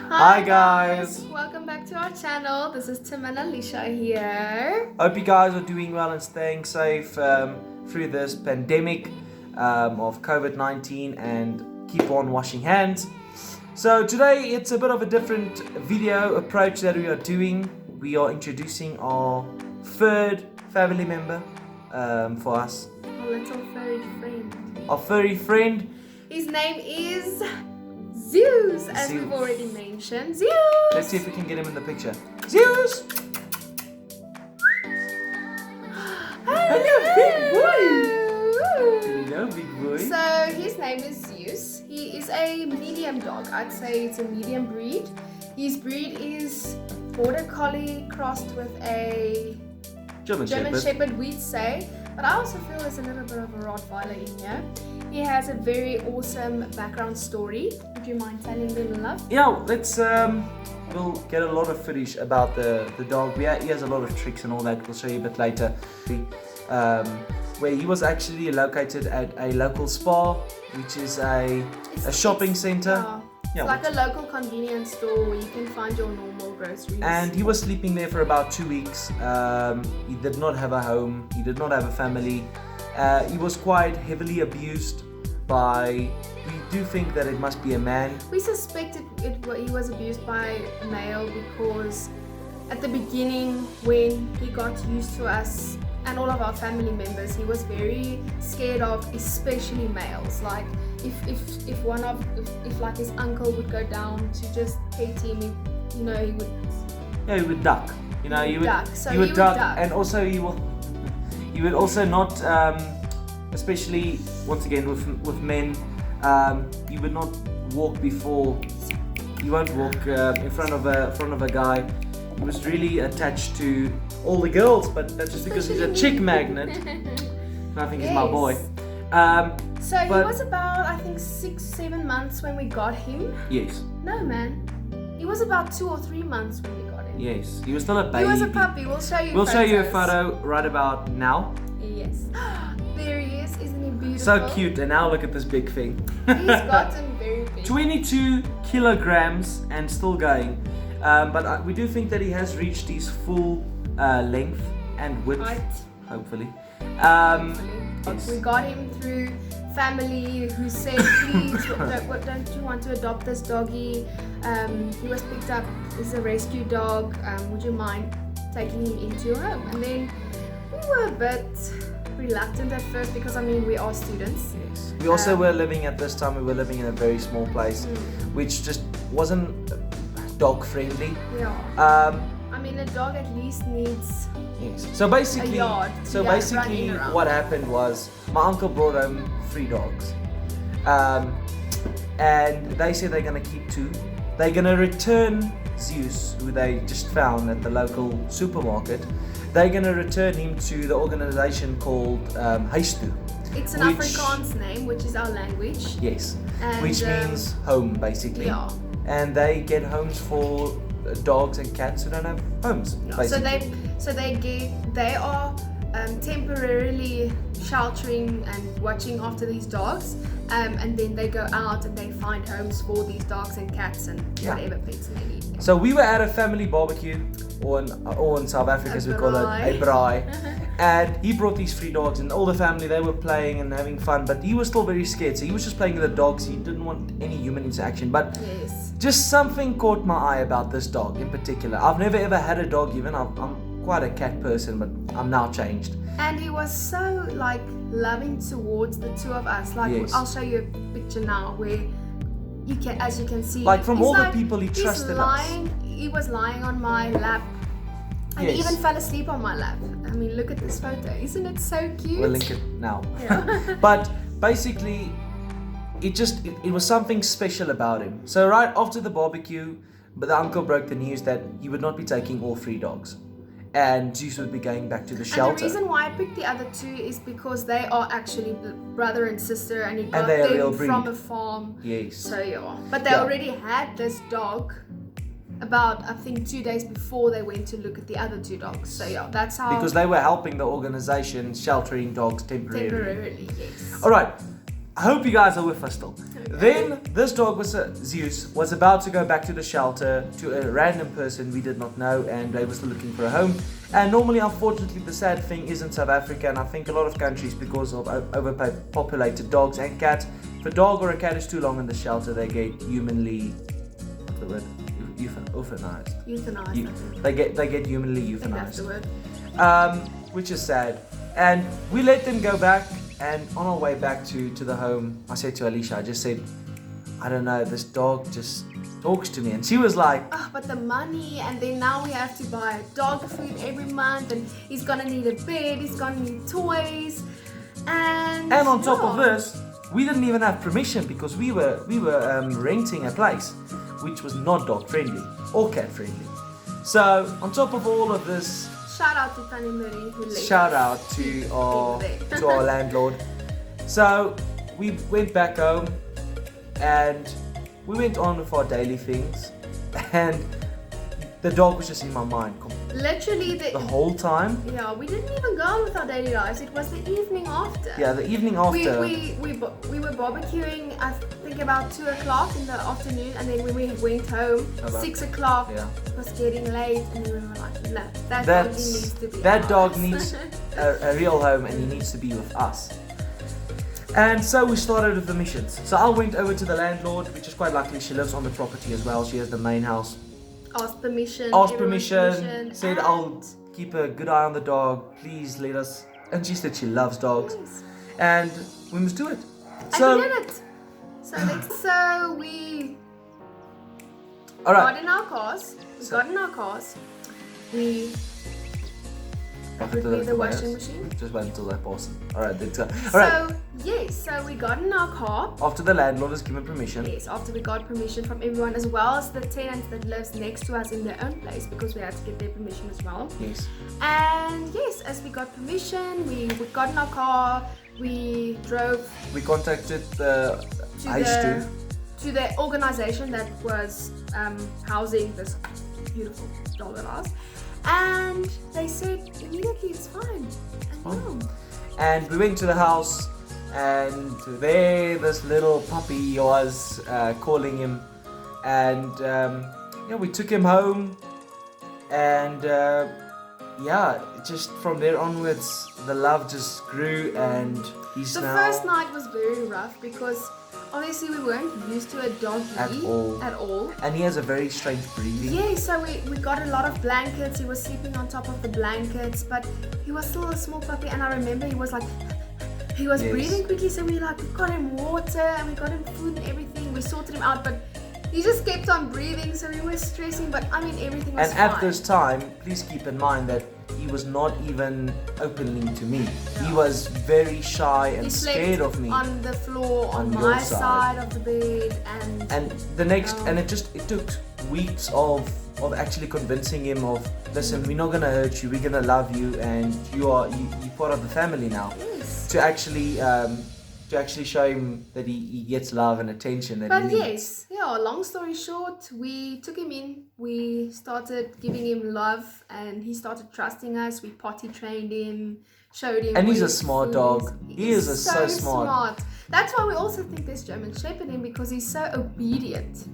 Hi guys! Welcome back to our channel. This is Tim and Alicia here. Hope you guys are doing well and staying safe through this pandemic of COVID-19 and keep on washing hands. So today it's a bit of a different video approach that we are doing. We are introducing our third family member for us. Our little furry friend. Our furry friend. His name is Zeus, as we've already mentioned. Zeus! Let's see if we can get him in the picture. Zeus! Hello, big boy! Hello, big boy. So his name is Zeus. He is a medium dog. I'd say it's a medium breed. His breed is Border Collie crossed with a German Shepherd, we'd say. But I also feel there's a little bit of a Rottweiler in here. He has a very awesome background story. Would you mind telling them, love? Yeah, let's we'll get a lot of footage about the dog. He has a lot of tricks and all that. We'll show you a bit later. Where he was actually located at a local spa, which is a shopping center. It's like a local convenience store where you can find your normal groceries. And he was sleeping there for about 2 weeks. He did not have a home. He did not have a family. He was quite heavily abused by, we do think that it must be a man. We suspected he was abused by a male because at the beginning when he got used to us and all of our family members, he was very scared of especially males. Like if like his uncle would go down to just pet him, he would. Yeah, he would duck. He would duck, and also he would also not, especially once again with men, he would not walk before. He won't walk in front of a guy. He was really attached to all the girls, but that's just because he's a chick magnet. I think he's my boy. So he was about, I think, 6-7 months when we got him. Yes. No, man. He was about 2 or 3 months when we got him. Yes. He was still a baby. He was a puppy. We'll show you. We'll show you a photo right about now. Yes. There he is. Isn't he beautiful? So cute. And now look at this big thing. He's gotten very big. 22 kilograms and still going. But we do think that he has reached his full length and width. Height. Hopefully. Yes. We got him through family who said, please, don't you want to adopt this doggy? He was picked up as a rescue dog. Would you mind taking him into your home? And then we were a bit reluctant at first because we are students. Yes. We also were living at this time. We were living in a very small place, which just wasn't dog friendly. Yeah. A dog at least needs. Yes. So basically, a yard. What happened was my uncle brought home 3 dogs, and they said they're gonna keep 2. They're gonna return Zeus, who they just found at the local supermarket. They're gonna return him to the organization called Heistu. It's an Afrikaans name, which is our language. Yes. And, which means home, basically. Yeah. And they get homes for dogs and cats who don't have homes. No. Basically. So they are temporarily sheltering and watching after these dogs, and then they go out and they find homes for these dogs and cats and whatever pets they need. So we were at a family barbecue, or in South Africa as we call it, a braai. And he brought these 3 dogs, and all the family, they were playing and having fun, but he was still very scared, so he was just playing with the dogs. He didn't want any human interaction, but just something caught my eye about this dog in particular. I've never ever had a dog even. I'm quite a cat person, but I'm now changed. And he was so loving towards the 2 of us. I'll show you a picture now where you can, as you can see, from all the people he trusted us. He was lying on my lap. And he even fell asleep on my lap. Look at this photo. Isn't it so cute? We'll link it now. Yeah. But basically, it was something special about him. So right after the barbecue, the uncle broke the news that he would not be taking all 3 dogs. And Zeus would be going back to the shelter. And the reason why I picked the other 2 is because they are actually brother and sister, and he got they are them real breed. from a farm. Yes. So but they already had this dog about, I think, 2 days before they went to look at the other 2 dogs. So that's how. Because they were helping the organization sheltering dogs temporarily. Temporarily, yes. All right. I hope you guys are with us still. Then this dog was Zeus was about to go back to the shelter to a random person we did not know, and they were still looking for a home. And normally, unfortunately, the sad thing is in South Africa, and I think a lot of countries, because of overpopulated dogs and cats, if a dog or a cat is too long in the shelter, they get humanly, what's the word? Euthanized. Euthanized. They get humanly euthanized. That's the word. Which is sad. And we let them go back. And on our way back to the home, I said to Alicia, I just said, I don't know, this dog just talks to me. And she was like, oh, but the money, and then now we have to buy dog food every month, and he's gonna need a bed, he's gonna need toys, and on top of this, we didn't even have permission because we were renting a place which was not dog friendly or cat friendly. So on top of all of this, shout out to Tani Marie who let shout us out to keep our people there. to our landlord. So we went back home and we went on with our daily things, and the dog was just in my mind Literally the whole time. Yeah, we didn't even go on with our daily lives. It was the evening after. Yeah, the evening after. We were barbecuing, I think about 2 o'clock in the afternoon, and then when we went home, About 6 o'clock, yeah. it was getting late, and we were like, no, that dog needs to be That ours. dog needs a real home, and he needs to be with us. And so we started with the missions. So I went over to the landlord, which is quite lucky. She lives on the property as well. She has the main house. Asked permission. Said I'll keep a good eye on the dog. Please let us. And she said she loves dogs, Yes. and we must do it. And we did it. So we all right. got in our cars. We prepared the washing machine. Just wait until that passes. Alright, let's go. Alright. So we got in our car. After the landlord has given permission. Yes, after we got permission from everyone, as well as the tenant that lives next to us in their own place, because we had to get their permission as well. Yes. And yes, as we got permission, we got in our car, we drove. We contacted the to the organization that was housing this beautiful dog of ours, and they said immediately it's fine. And And we went to the house, and there this little puppy was calling him, and we took him home, and just from there onwards the love just grew, and he's the now first night was very rough because obviously we weren't used to a doggy at all. And he has a very strange breathing. Yeah, so we got a lot of blankets. He was sleeping on top of the blankets, but he was still a small puppy, and I remember he was breathing quickly, so we got him water and we got him food and everything. We sorted him out, but he just kept on breathing, so we were stressing, but I mean everything was fine. fine. At this time, please keep in mind that he was not even opening to me. No. He was very shy and scared of me. On the floor, on your my side of the bed, and it took weeks of actually convincing him of, listen, we're not gonna hurt you, we're gonna love you, and you're part of the family now. Yes. To actually show him that he gets love and attention that he needs. Long story short, we took him in, we started giving him love, and he started trusting us. We potty trained him, showed him. And he's a smart dog. He is so smart. That's why we also think there's German Shepherd in, because he's so obedient.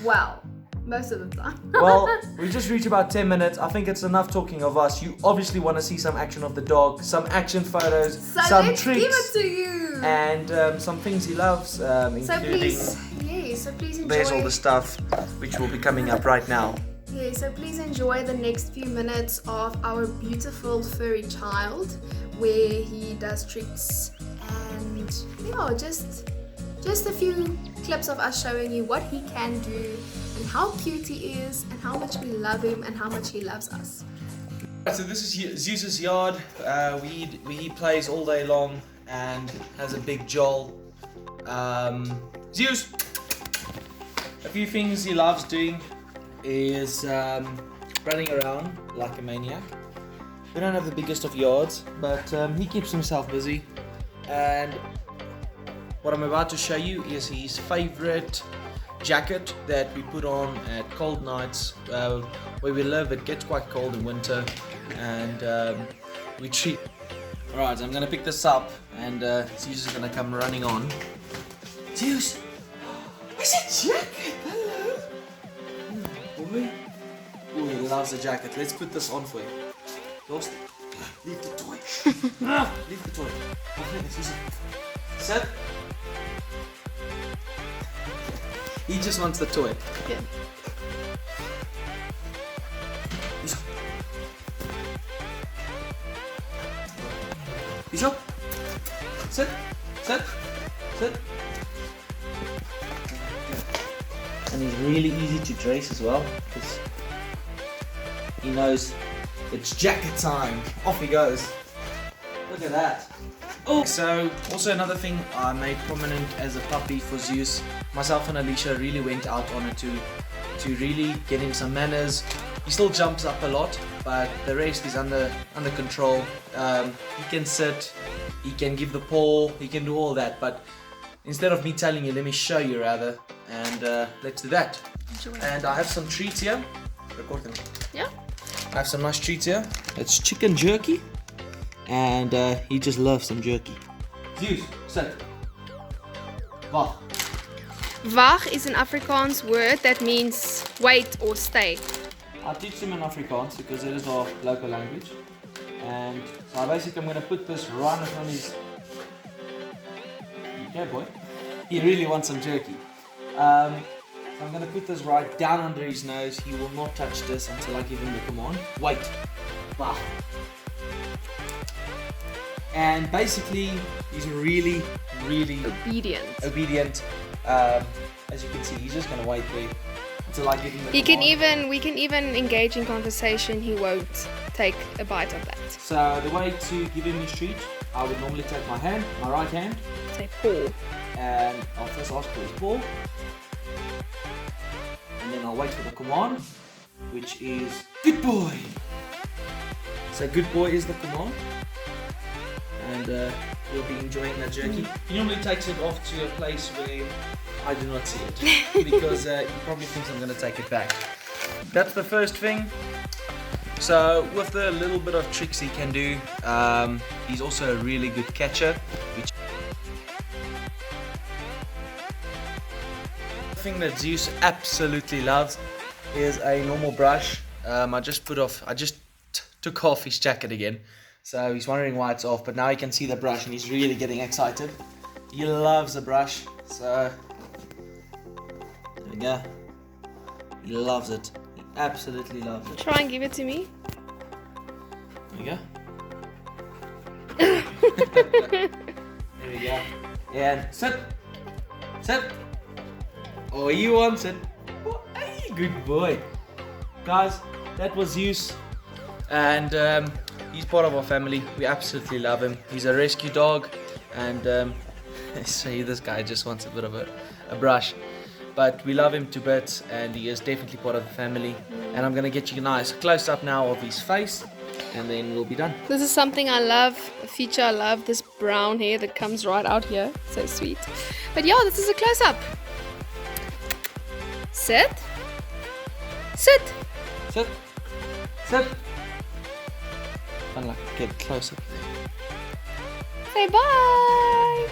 Well, most of the time. Well, we just reached about 10 minutes. I think it's enough talking of us. You obviously want to see some action of the dog, some action photos, so some let's tricks. give it to you. And some things he loves, including... So please enjoy. There's all the stuff which will be coming up right now. Yeah, so please enjoy the next few minutes of our beautiful furry child, where he does tricks, and just a few clips of us showing you what he can do and how cute he is and how much we love him and how much he loves us. So this is Zeus's yard. He plays all day long and has a big jowl. Zeus! A few things he loves doing is running around like a maniac. We don't have the biggest of yards, but he keeps himself busy. And what I'm about to show you is his favorite jacket that we put on at cold nights. Where we live, it gets quite cold in winter, and we treat Alright, I'm gonna pick this up and Zeus is gonna come running on. Zeus! Is it jacket? Hello? Boy. Oh, he loves the jacket. Let's put this on for you. Lost it. Leave the toy. Leave the toy. Okay, sit. He just wants the toy. Yeah. He's up. Sit. Sit. Sit. And he's really easy to dress as well because he knows it's jacket time. Off he goes. Look at that. Oh, so also another thing I made prominent as a puppy for Zeus. Myself and Alicia really went out on it to really get him some manners. He still jumps up a lot, but the rest is under control. He can sit, he can give the paw, he can do all that. But instead of me telling you, let me show you rather, and let's do that. Enjoy. And I have some treats here. Record them. Yeah. I have some nice treats here. It's chicken jerky, and he just loves some jerky. Zeus, sit. Wag. Wag is an Afrikaans word that means wait or stay. I teach him in Afrikaans because it is our local language. And so I'm going to put this right in front of his... Okay, boy. He really wants some jerky. So I'm going to put this right down under his nose. He will not touch this until I give him the command. Wait. Wow. And basically, he's really obedient. As you can see, he's just going to wait there until I give him the command. We can even engage in conversation. He won't take a bite of that. So the way to give him his treat, I would normally take my hand, my right hand, Say paw. and I'll first ask for his paw, and then I'll wait for the command, which is good boy. So good boy is the command, and we'll be enjoying that jerky. He normally takes it off to a place where I do not see it because he probably thinks I'm going to take it back. That's the first thing. So with the little bit of tricks he can do, he's also a really good catcher. The thing that Zeus absolutely loves is a normal brush. I just took off his jacket again, so he's wondering why it's off. But now he can see the brush and he's really getting excited. He loves the brush, so there we go. He loves it. He absolutely loves it. Try and give it to me. There we go. There we go. And sit. Sit. Oh, he wants it. Oh, hey, good boy. Guys, that was Zeus. And he's part of our family. We absolutely love him. He's a rescue dog. And see, this guy just wants a bit of a brush. But we love him to bits, and he is definitely part of the family. And I'm going to get you a nice close-up now of his face, and then we'll be done. This is something I love, a feature I love, this brown hair that comes right out here. So sweet. But yeah, this is a close-up. Sit. Sit. Sit. Sit. I'd like to get close up there. Say bye.